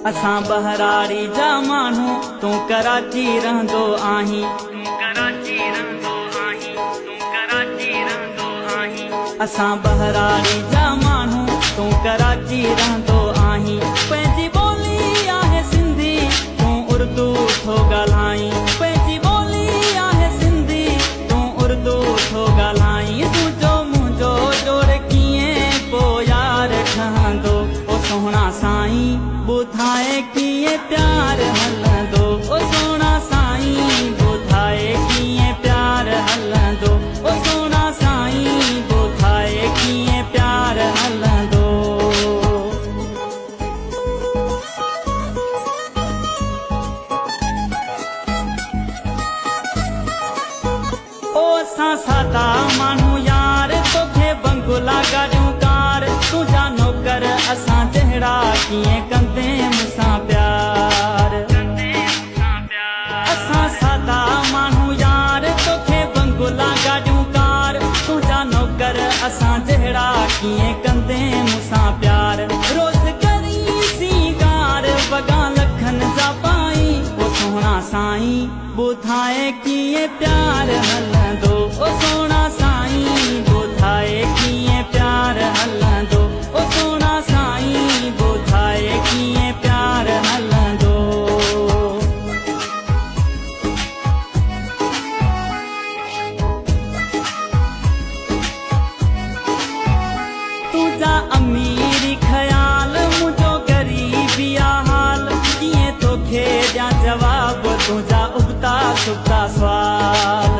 असां बहराड़ी जा माण्हू तूं कराची रहंदो आहीं। असां बहराड़ी जा माण्हू तूं कराची रहंदो आहीं। पंहिंजी ॿोली आहे सिंधी तूं उर्दू थो ॻाल्हाईं। पंहिंजी ॿोली आहे सिंधी तूं उर्दू थो ॻाल्हाईं। तुंहिंजो मुंहिंजो जोड़ कीअं पोइ यार ठहंदो ओ सोहणा साईं ॿुधाए कीअं प्यार हलंदो ओ सोहणा साईं ॿुधाए कीअं प्यार हलंदो ओ सोहणा साईं ॿुधाए कीअं प्यार हलंदो। ओ असां सादा माण्हू यार तोखे बंगुला गाॾियूं कार तुंहिंजा नौकर असां जहिड़ा कीअं कंदे मूंसां प्यार। असां सादा माण्हू यार तोखे बंगुला गाॾियूं कार तुंहिंजा नौकर असां जहिड़ा कीअं कंदे मूंसां प्यार। रोज़ करी सींगार वॻा लखनि जा पाई ओ सोहणा साईं ॿुधाए कीअं प्यार हलंदो ओ सोहणा साईं ॿुधाए कीअं प्यार हलंदो ओ सोहणा साईं ॿुधाए कीअं प्यार हलंदो। तुंहिंजा अमीरी ख़याल मुंहिंजो ग़रीबी हाल कीअं तोखे ॾियां जवाब तुंहिंजा उबता सुबता सवाल।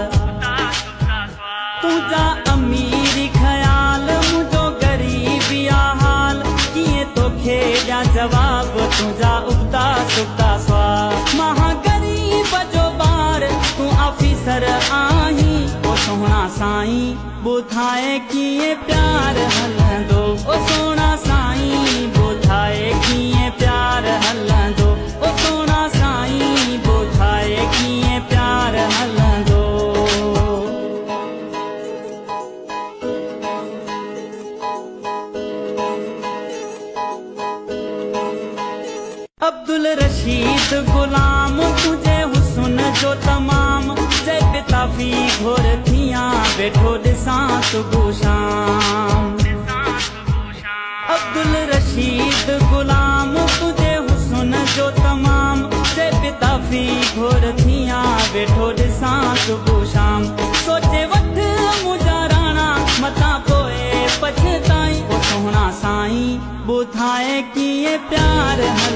तुंहिंजा अमीरी ख़याल मुंहिंजो ग़रीबी हाल कीअं तोखे ॾियां जवाब तुंहिंजा उबता सुबता सवाल। मां ग़रीब जो ॿार तूं ऑफिसर आहीं ओ सोहणा साईं ॿुधाए कीअं प्यार हलंदो ओ सोहणा साईं ॿुधाए कीअं प्यार हलंदो ओ सोहणा साईं ॿुधाए कीअं प्यार हलंदो। अब्दुल रशीद गुलाम तुझे हुस्न जो तमाम जय बिताफी घोर थियां वेठो ॾिसां सुबुह शाम। अब्दुल रशीद गुलाम तुझे हुस्न जो तमाम जय बिताफी घोर थियां वेठो ॾिसां सुबुह शाम। सोचे वठ मुंहिंजा राणा मथां पोइ पछताई ओ सोहणा साईं ॿुधाए कीअं प्यार हल